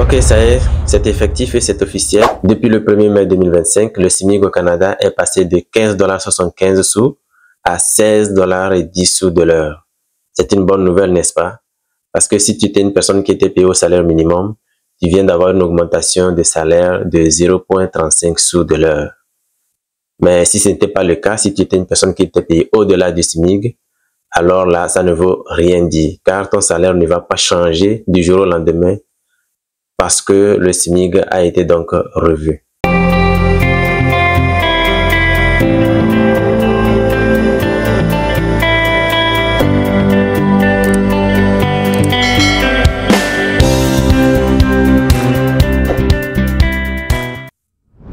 Ok, ça y est, c'est effectif et c'est officiel. Depuis le 1er mai 2025, le SMIC au Canada est passé de 15,75 $ à 16,10 $ de l'heure. C'est une bonne nouvelle, n'est-ce pas? Parce que si tu étais une personne qui était payée au salaire minimum, tu viens d'avoir une augmentation de salaire de 0,35 $ de l'heure. Mais si ce n'était pas le cas, si tu étais une personne qui était payée au-delà du SMIC, alors là, ça ne veut rien dire, car ton salaire ne va pas changer du jour au lendemain parce que le SMIC a été donc revu.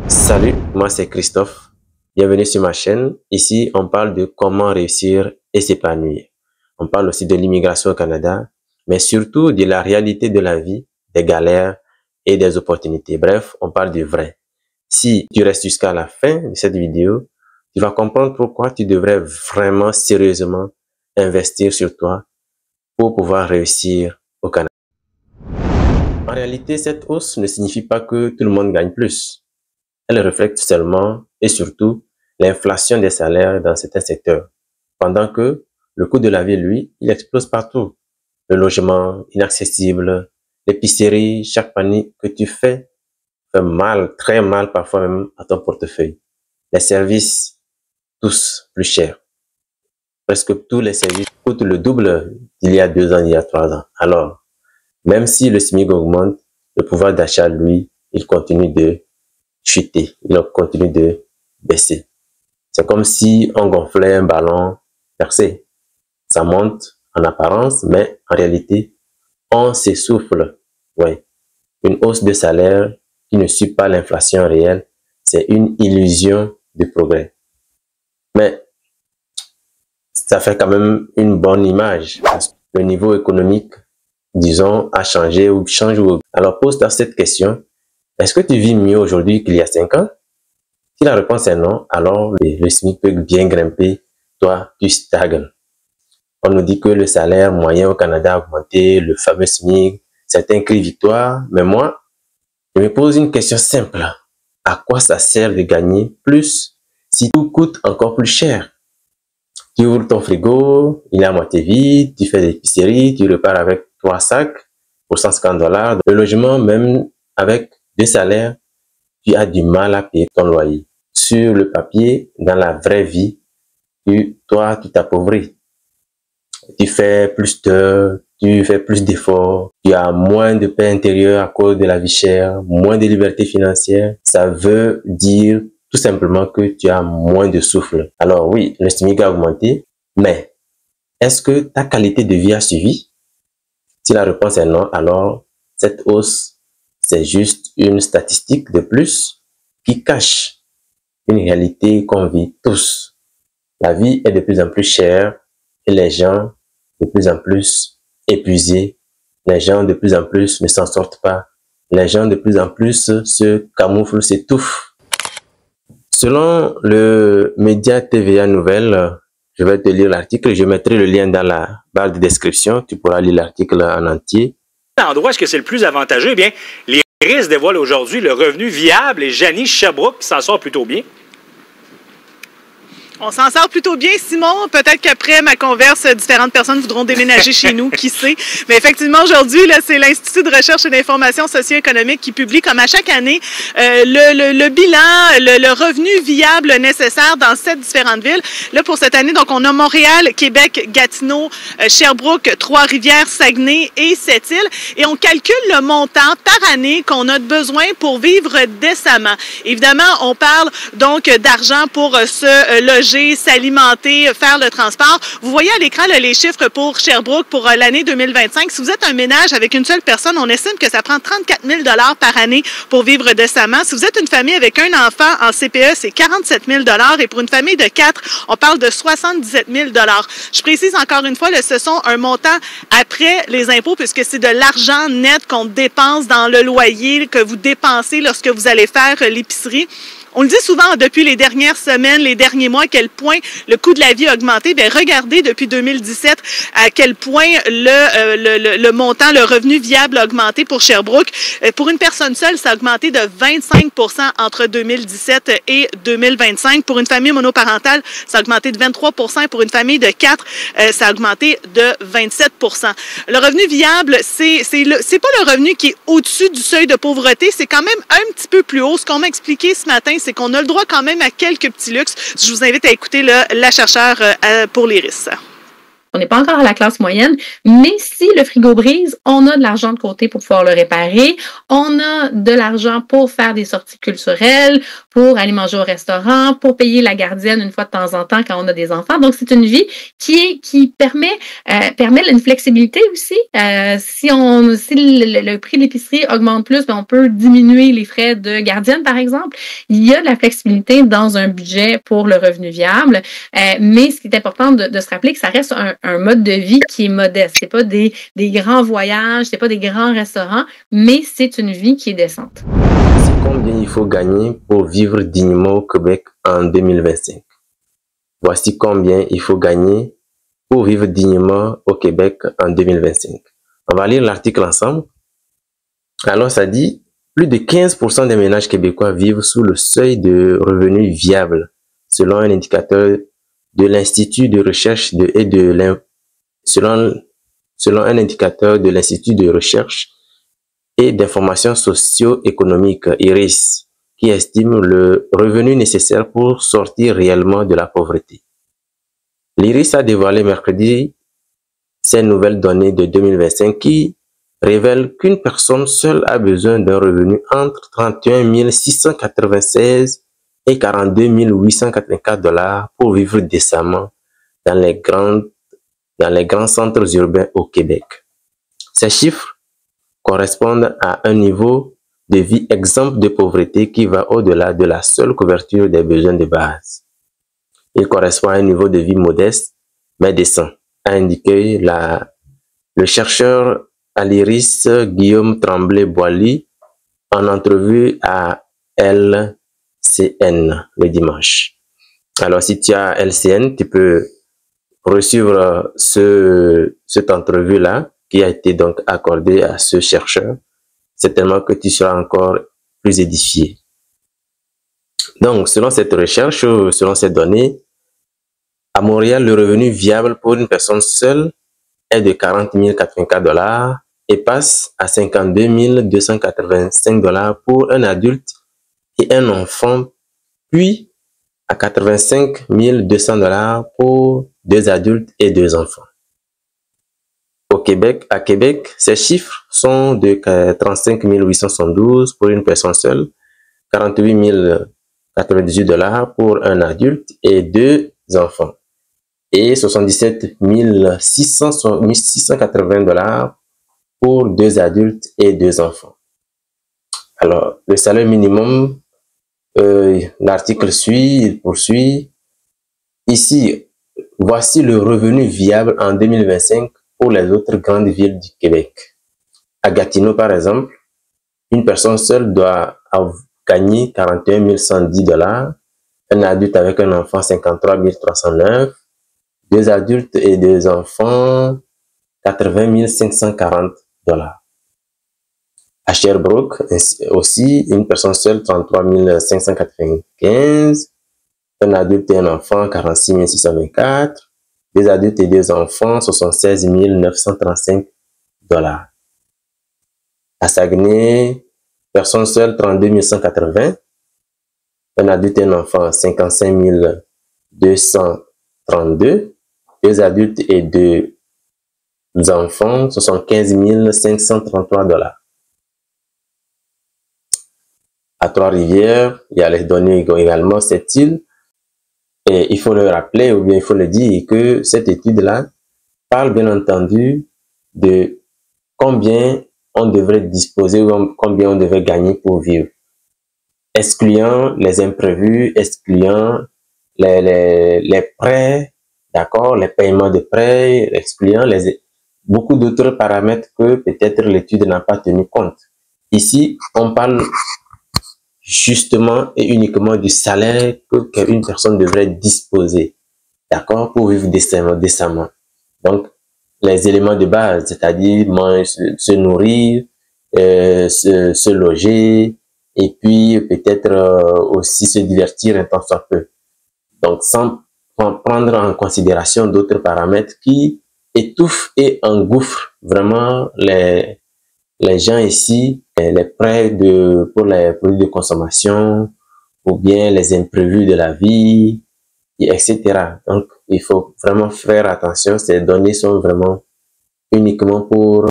Salut, moi c'est Christophe. Bienvenue sur ma chaîne. Ici, on parle de comment réussir et s'épanouir. On parle aussi de l'immigration au Canada, mais surtout de la réalité de la vie, des galères et des opportunités. Bref, on parle du vrai. Si tu restes jusqu'à la fin de cette vidéo, tu vas comprendre pourquoi tu devrais vraiment sérieusement investir sur toi pour pouvoir réussir au Canada. En réalité, cette hausse ne signifie pas que tout le monde gagne plus. Elle reflète seulement et surtout l'inflation des salaires dans certains secteurs, pendant que le coût de la vie, lui, il explose partout. Le logement inaccessible, l'épicerie, chaque panier que tu fais mal, très mal parfois même à ton portefeuille. Les services, tous plus chers. Presque tous les services coûtent le double d'il y a 2 ans, il y a 3 ans. Alors, même si le SMIC augmente, le pouvoir d'achat, lui, il continue de chuter, il continue de baisser. C'est comme si on gonflait un ballon percé. Ça monte en apparence, mais en réalité, on s'essouffle. Ouais. Une hausse de salaire qui ne suit pas l'inflation réelle, c'est une illusion de progrès. Mais ça fait quand même une bonne image. Parce que le niveau économique, disons, a changé ou change. Alors pose-toi cette question. Est-ce que tu vis mieux aujourd'hui qu'il y a 5 ans? Si la réponse est non, alors le SMIC peut bien grimper, toi, tu stagnes. On nous dit que le salaire moyen au Canada a augmenté, le fameux SMIC, certains crient victoire, mais moi, je me pose une question simple. À quoi ça sert de gagner plus si tout coûte encore plus cher? Tu ouvres ton frigo, il est à moitié vide, tu fais des épiceries, tu repars avec 3 sacs pour 150 $. Le logement, même avec 2 salaires, tu as du mal à payer ton loyer. Sur le papier, dans la vraie vie, tu t'appauvris. Tu fais plus d'heures, tu fais plus d'efforts, tu as moins de paix intérieure à cause de la vie chère, moins de liberté financière. Ça veut dire tout simplement que tu as moins de souffle. Alors oui, le SMIC a augmenté, mais est-ce que ta qualité de vie a suivi? Si la réponse est non, alors cette hausse, c'est juste une statistique de plus qui cache une réalité qu'on vit tous. La vie est de plus en plus chère et les gens de plus en plus épuisés. Les gens de plus en plus ne s'en sortent pas. Les gens de plus en plus se camouflent, s'étouffent. Selon le média TVA Nouvelles, je vais te lire l'article. Je mettrai le lien dans la barre de description. Tu pourras lire l'article en entier. L'endroit est-ce que c'est le plus avantageux? Eh bien, les risques dévoilent aujourd'hui le revenu viable et Janie Sherbrooke s'en sort plutôt bien. On s'en sort plutôt bien, Simon. Peut-être qu'après ma converse, différentes personnes voudront déménager chez nous, qui sait. Mais effectivement, aujourd'hui, c'est l'Institut de recherche et d'information socio-économique qui publie, comme à chaque année, le bilan, le revenu viable nécessaire dans 7 différentes villes. Là, pour cette année, donc, on a Montréal, Québec, Gatineau, Sherbrooke, Trois-Rivières, Saguenay et Sept-Îles. Et on calcule le montant par année qu'on a besoin pour vivre décemment. Évidemment, on parle donc d'argent pour se loger, s'alimenter, faire le transport. Vous voyez à l'écran les chiffres pour Sherbrooke pour l'année 2025. Si vous êtes un ménage avec une seule personne, on estime que ça prend 34 000 $ par année pour vivre décemment. Si vous êtes une famille avec un enfant en CPE, c'est 47 000 $ et pour une famille de 4, on parle de 77 000 $. Je précise encore une fois, ce sont un montant après les impôts puisque c'est de l'argent net qu'on dépense dans le loyer, que vous dépensez lorsque vous allez faire l'épicerie. On le dit souvent depuis les dernières semaines, les derniers mois, à quel point le coût de la vie a augmenté. Bien, regardez depuis 2017 à quel point le montant, le revenu viable a augmenté pour Sherbrooke. Pour une personne seule, ça a augmenté de 25 % entre 2017 et 2025. Pour une famille monoparentale, ça a augmenté de 23 % et pour une famille de 4, ça a augmenté de 27 %. Le revenu viable, c'est pas le revenu qui est au-dessus du seuil de pauvreté, c'est quand même un petit peu plus haut. Ce qu'on m'a expliqué ce matin, c'est qu'on a le droit quand même à quelques petits luxes. Je vous invite à écouter la chercheure pour l'IRIS. On n'est pas encore à la classe moyenne, mais si le frigo brise, on a de l'argent de côté pour pouvoir le réparer. On a de l'argent pour faire des sorties culturelles, pour aller manger au restaurant, pour payer la gardienne une fois de temps en temps quand on a des enfants. Donc, c'est une vie qui permet une flexibilité aussi. Si le prix de l'épicerie augmente plus, ben on peut diminuer les frais de gardienne, par exemple. Il y a de la flexibilité dans un budget pour le revenu viable, mais ce qui est important de se rappeler que ça reste un mode de vie qui est modeste. C'est pas des grands voyages, c'est pas des grands restaurants, mais c'est une vie qui est décente. C'est combien il faut gagner pour vivre dignement au Québec en 2025? Voici combien il faut gagner pour vivre dignement au Québec en 2025. On va lire l'article ensemble. Alors, ça dit, plus de 15% des ménages québécois vivent sous le seuil de revenu viable, selon un indicateur de l'Institut de recherche selon un indicateur de l'Institut de recherche et d'information socio-économique, IRIS, qui estime le revenu nécessaire pour sortir réellement de la pauvreté. L'IRIS a dévoilé mercredi ces nouvelles données de 2025 qui révèlent qu'une personne seule a besoin d'un revenu entre 31 696 et 42 884 $ pour vivre décemment dans les grands centres urbains au Québec. Ces chiffres correspondent à un niveau de vie exempt de pauvreté qui va au-delà de la seule couverture des besoins de base. Il correspond à un niveau de vie modeste, mais décent, a indiqué le chercheur à l'IRIS Guillaume Tremblay-Boilly en entrevue à LCN le dimanche. Alors, si tu as LCN, tu peux resuivre cette entrevue-là qui a été donc accordée à ce chercheur. Certainement que tu seras encore plus édifié. Donc, selon cette recherche, selon ces données, à Montréal, le revenu viable pour une personne seule est de 40 084 $ et passe à 52 285 $ pour un adulte et un enfant, puis à 85 200 $ pour 2 adultes et 2 enfants. À Québec, ces chiffres sont de 35 872 pour une personne seule, 48 098 $ pour un adulte et 2 enfants, et 77 680 $ pour 2 adultes et 2 enfants. Alors, le salaire minimum, l'article il poursuit. Ici, voici le revenu viable en 2025 pour les autres grandes villes du Québec. À Gatineau, par exemple, une personne seule doit gagner 41 110 $, un adulte avec un enfant 53 309, 2 adultes et 2 enfants 80 540 $. À Sherbrooke, aussi, une personne seule 33 595, un adulte et un enfant 46 624, 2 adultes et 2 enfants 76 935 $. À Saguenay, personne seule 32 180, un adulte et un enfant 55 232, 2 adultes et 2 enfants 75 533 $. À Trois-Rivières, il y a les données également, cette île. Et il faut le rappeler, ou bien il faut le dire, que cette étude-là parle bien entendu de combien on devrait disposer, ou combien on devrait gagner pour vivre. Excluant les imprévus, excluant les prêts, d'accord, les paiements de prêts, excluant beaucoup d'autres paramètres que peut-être l'étude n'a pas tenu compte. Ici, on parle justement et uniquement du salaire qu'une personne devrait disposer, d'accord, pour vivre décemment. Donc, les éléments de base, c'est-à-dire manger, se nourrir, se loger, et puis peut-être aussi se divertir un temps soit peu. Donc, sans prendre en considération d'autres paramètres qui étouffent et engouffrent vraiment les gens ici, les prêts pour les produits de consommation, ou bien les imprévus de la vie, et etc. Donc, il faut vraiment faire attention. Ces données sont vraiment uniquement pour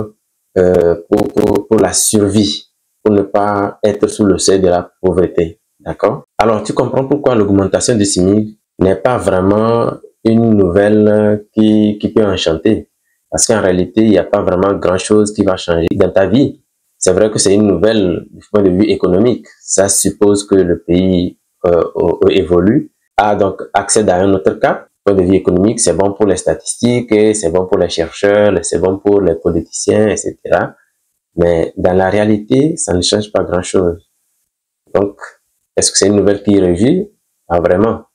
la survie, pour ne pas être sous le seuil de la pauvreté. D'accord? Alors, tu comprends pourquoi l'augmentation du SMIC n'est pas vraiment une nouvelle qui peut enchanter. Parce qu'en réalité, il n'y a pas vraiment grand-chose qui va changer dans ta vie. C'est vrai que c'est une nouvelle du point de vue économique. Ça suppose que le pays évolue, a donc accès à un autre cap. Du point de vue économique, c'est bon pour les statistiques, c'est bon pour les chercheurs, c'est bon pour les politiciens, etc. Mais dans la réalité, ça ne change pas grand-chose. Donc, est-ce que c'est une nouvelle qui revit? Pas vraiment.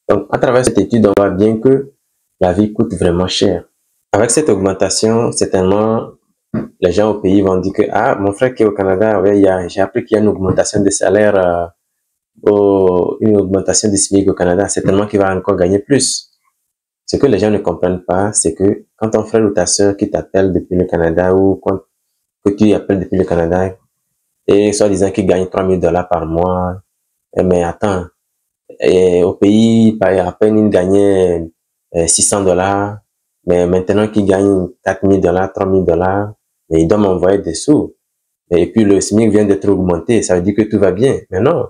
Donc, à travers cette étude, on voit bien que la vie coûte vraiment cher. Avec cette augmentation, certainement, les gens au pays vont dire que, ah, mon frère qui est au Canada, ouais, j'ai appris qu'il y a une augmentation de salaire, une augmentation de SMIC au Canada, certainement qu'il va encore gagner plus. Ce que les gens ne comprennent pas, c'est que quand ton frère ou ta soeur qui t'appelle depuis le Canada ou que tu appelles depuis le Canada et soi-disant qu'il gagne $3,000 par mois, mais attends, au pays, à peine il gagnait $600, mais maintenant qu'il gagne $4,000, $3,000, mais il doit m'envoyer des sous. Et puis le SMIC vient d'être augmenté, ça veut dire que tout va bien. Mais non,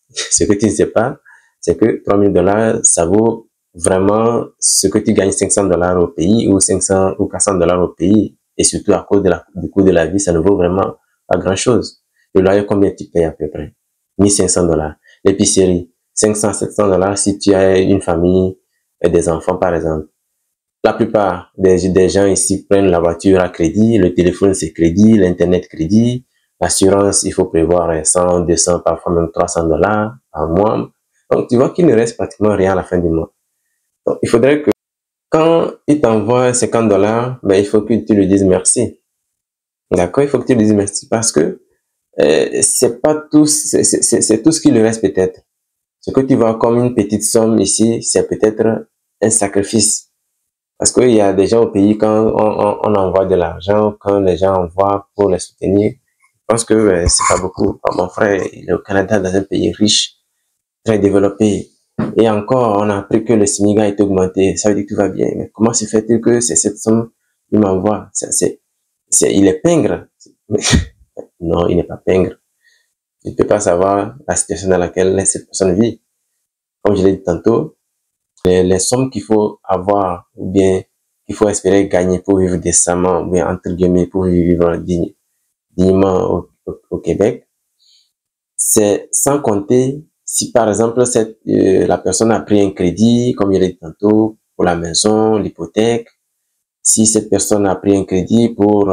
ce que tu ne sais pas, c'est que $3,000, ça vaut vraiment ce que tu gagnes $500 au pays ou 500 ou $400 au pays. Et surtout à cause du coût de la vie, ça ne vaut vraiment pas grand-chose. Le loyer, combien tu payes à peu près? $1,500. L'épicerie, $500, $700 si tu as une famille et des enfants, par exemple. La plupart des gens ici prennent la voiture à crédit, le téléphone c'est crédit, l'internet crédit, l'assurance il faut prévoir 100, 200, parfois même $300 par mois. Donc tu vois qu'il ne reste pratiquement rien à la fin du mois. Donc il faudrait que quand il t'envoie $50, ben il faut que tu lui dises merci. D'accord? Il faut que tu lui dises merci parce que c'est pas tout, c'est tout ce qui lui reste peut-être. Ce que tu vois comme une petite somme ici, c'est peut-être un sacrifice. Parce qu'il y a des gens au pays, quand on envoie de l'argent, quand les gens envoient pour les soutenir, je pense que c'est pas beaucoup. Mon frère, il est au Canada, dans un pays riche, très développé. Et encore, on a appris que le SMIC a été augmenté. Ça veut dire que tout va bien. Mais comment se fait-il que c'est cette somme qu'il m'envoie? Il est pingre. Non, il n'est pas pingre. Tu ne peux pas savoir la situation dans laquelle cette personne vit. Comme je l'ai dit tantôt, les sommes qu'il faut avoir ou bien qu'il faut espérer gagner pour vivre décemment ou bien entre guillemets pour vivre dignement au Québec, c'est sans compter si par exemple la personne a pris un crédit, comme je l'ai dit tantôt, pour la maison, l'hypothèque, si cette personne a pris un crédit pour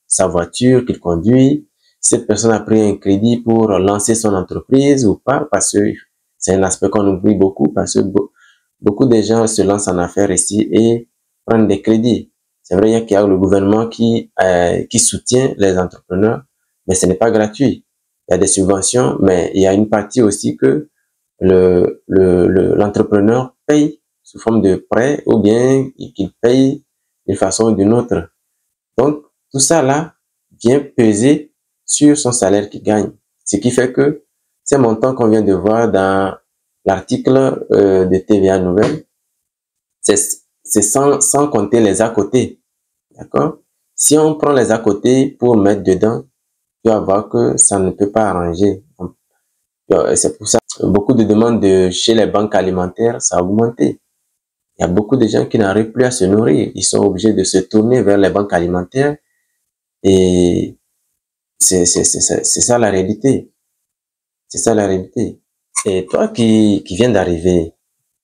sa voiture qu'il conduit, si cette personne a pris un crédit pour lancer son entreprise ou pas, parce que c'est un aspect qu'on oublie beaucoup, parce que beaucoup de gens se lancent en affaires ici et prennent des crédits. C'est vrai qu'il y a le gouvernement qui soutient les entrepreneurs, mais ce n'est pas gratuit. Il y a des subventions, mais il y a une partie aussi que l'entrepreneur paye sous forme de prêt ou bien qu'il paye d'une façon ou d'une autre. Donc, tout ça là vient peser sur son salaire qu'il gagne. Ce qui fait que ces montants qu'on vient de voir dans l'article de TVA Nouvelle, c'est sans compter les à côté. D'accord? Si on prend les à côté pour mettre dedans, tu vas voir que ça ne peut pas arranger. C'est pour ça que beaucoup de demandes chez les banques alimentaires, ça a augmenté. Il y a beaucoup de gens qui n'arrivent plus à se nourrir. Ils sont obligés de se tourner vers les banques alimentaires et c'est ça la réalité. C'est ça la réalité. Et toi qui viens d'arriver,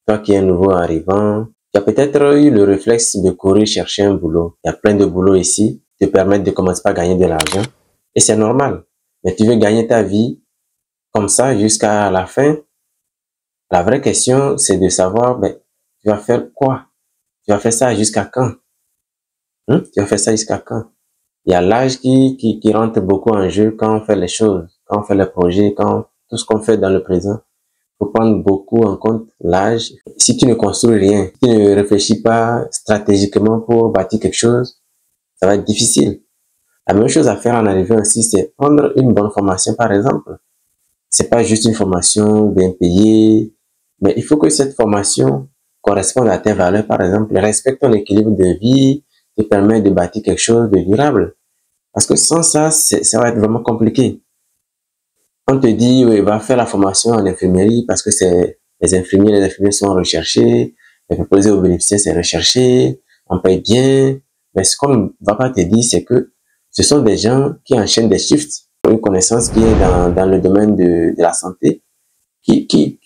toi qui es un nouveau arrivant, tu as peut-être eu le réflexe de courir chercher un boulot. Il y a plein de boulots ici qui te permettent de commencer par gagner de l'argent. Et c'est normal. Mais tu veux gagner ta vie comme ça jusqu'à la fin. La vraie question, c'est de savoir, ben, tu vas faire quoi? Tu vas faire ça jusqu'à quand? Tu vas faire ça jusqu'à quand? Il y a l'âge qui rentre beaucoup en jeu quand on fait les choses, quand on fait les projets, quand tout ce qu'on fait dans le présent. Il faut prendre beaucoup en compte l'âge. Si tu ne construis rien, si tu ne réfléchis pas stratégiquement pour bâtir quelque chose, ça va être difficile. La même chose à faire en arrivant aussi, c'est prendre une bonne formation, par exemple. C'est pas juste une formation bien payée, mais il faut que cette formation corresponde à tes valeurs, par exemple, respecte ton équilibre de vie, te permet de bâtir quelque chose de durable. Parce que sans ça, ça va être vraiment compliqué. On te dit, oui, va faire la formation en infirmerie parce que les infirmiers sont recherchés, les proposés aux bénéficiaires, c'est recherché, on paye bien. Mais ce qu'on ne va pas te dire, c'est que ce sont des gens qui enchaînent des shifts, une connaissance qui est dans le domaine de la santé, qui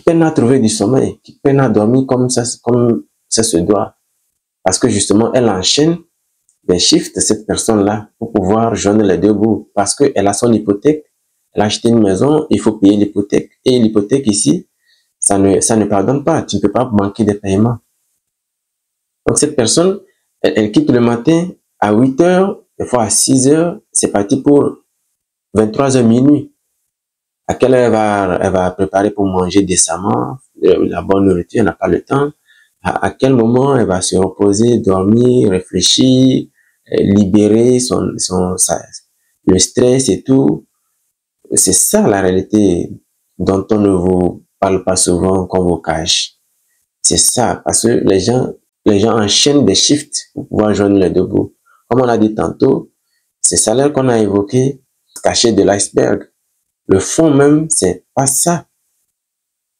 peinent à trouver du sommeil, qui peinent à dormir comme ça se doit. Parce que justement, elle enchaîne des shifts de cette personne-là pour pouvoir joindre les deux bouts. Parce qu'elle a son hypothèque, elle a acheté une maison, il faut payer l'hypothèque. Et l'hypothèque ici, ça ne pardonne pas. Tu ne peux pas manquer de paiement. Donc cette personne, elle quitte le matin à 8 heures, des fois à 6 heures, c'est parti pour 23 heures minuit. À quelle heure elle va préparer pour manger décemment, la bonne nourriture, elle n'a pas le temps. À quel moment elle va se reposer, dormir, réfléchir, libérer le stress et tout. C'est ça la réalité dont on ne vous parle pas souvent, qu'on vous cache. C'est ça, parce que les gens enchaînent des shifts pour pouvoir joindre les deux bouts. Comme on a dit tantôt, ces salaires qu'on a évoqués, cachés de l'iceberg. Le fond même, c'est pas ça.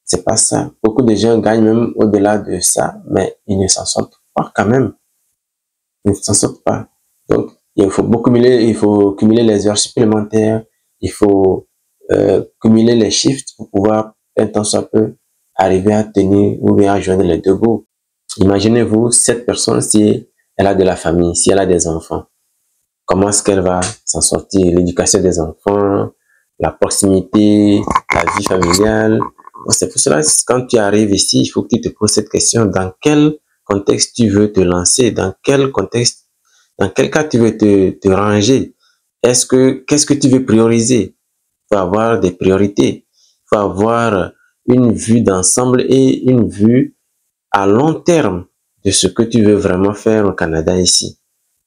C'est pas ça. Beaucoup de gens gagnent même au-delà de ça, mais ils ne s'en sortent pas quand même. Ils ne s'en sortent pas. Donc, il faut cumuler les heures supplémentaires, il faut cumuler les shifts pour pouvoir, un temps soit peu, arriver à tenir ou bien à joindre les deux bouts. Imaginez-vous, cette personne, si elle a de la famille, si elle a des enfants, comment est-ce qu'elle va s'en sortir? L'éducation des enfants, la proximité, la vie familiale. C'est pour cela, quand tu arrives ici, il faut que tu te poses cette question. Dans quel contexte tu veux te lancer? Dans quel cas tu veux te ranger? Qu'est-ce que tu veux prioriser? Il faut avoir des priorités. Il faut avoir une vue d'ensemble et une vue à long terme de ce que tu veux vraiment faire au Canada ici.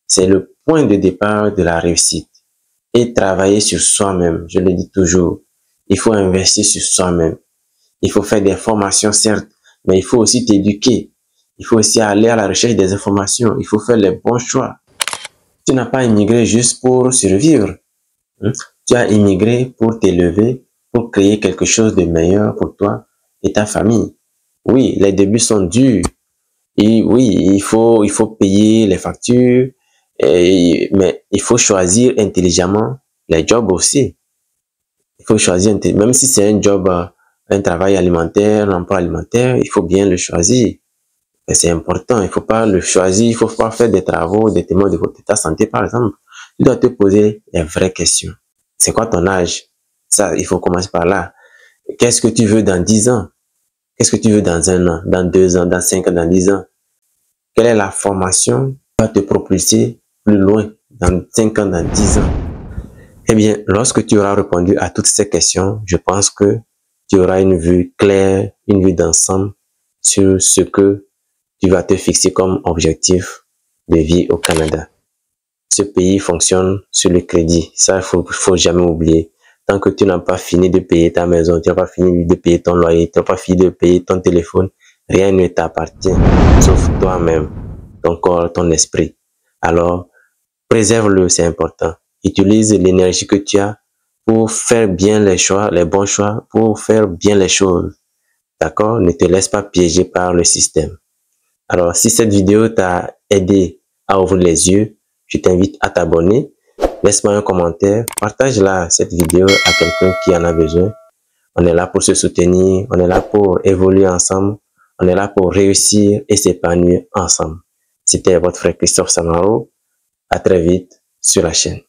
C'est le point de départ de la réussite. Et travailler sur soi-même, je le dis toujours. Il faut investir sur soi-même. Il faut faire des formations, certes, mais il faut aussi t'éduquer. Il faut aussi aller à la recherche des informations. Il faut faire les bons choix. Tu n'as pas immigré juste pour survivre. Tu as immigré pour t'élever, pour créer quelque chose de meilleur pour toi et ta famille. Oui, les débuts sont durs. Et oui, il faut payer les factures, mais il faut choisir intelligemment les jobs aussi. Il faut choisir, même si c'est un job, un travail alimentaire, un emploi alimentaire, il faut bien le choisir. Et c'est important, il faut pas le choisir, il faut pas faire des travaux, des témoins de ta santé, par exemple. Tu dois te poser les vraies questions. C'est quoi ton âge? Ça, il faut commencer par là. Qu'est-ce que tu veux dans 10 ans? Qu'est-ce que tu veux dans 1 an, dans 2 ans, dans 5 ans, dans 10 ans? Quelle est la formation qui va te propulser plus loin, dans 5 ans, dans 10 ans? Eh bien, lorsque tu auras répondu à toutes ces questions, je pense que tu auras une vue claire, une vue d'ensemble sur ce que tu vas te fixer comme objectif de vie au Canada. Ce pays fonctionne sur le crédit. Ça, faut jamais oublier. Tant que tu n'as pas fini de payer ta maison, tu n'as pas fini de payer ton loyer, tu n'as pas fini de payer ton téléphone, rien ne t'appartient, sauf toi-même, ton corps, ton esprit. Alors, préserve-le, c'est important. Utilise l'énergie que tu as pour faire bien les choix, les bons choix, pour faire bien les choses. D'accord? Ne te laisse pas piéger par le système. Alors, si cette vidéo t'a aidé à ouvrir les yeux, je t'invite à t'abonner. Laisse-moi un commentaire. Partage-la, cette vidéo, à quelqu'un qui en a besoin. On est là pour se soutenir. On est là pour évoluer ensemble. On est là pour réussir et s'épanouir ensemble. C'était votre frère Christophe Samaro. À très vite sur la chaîne.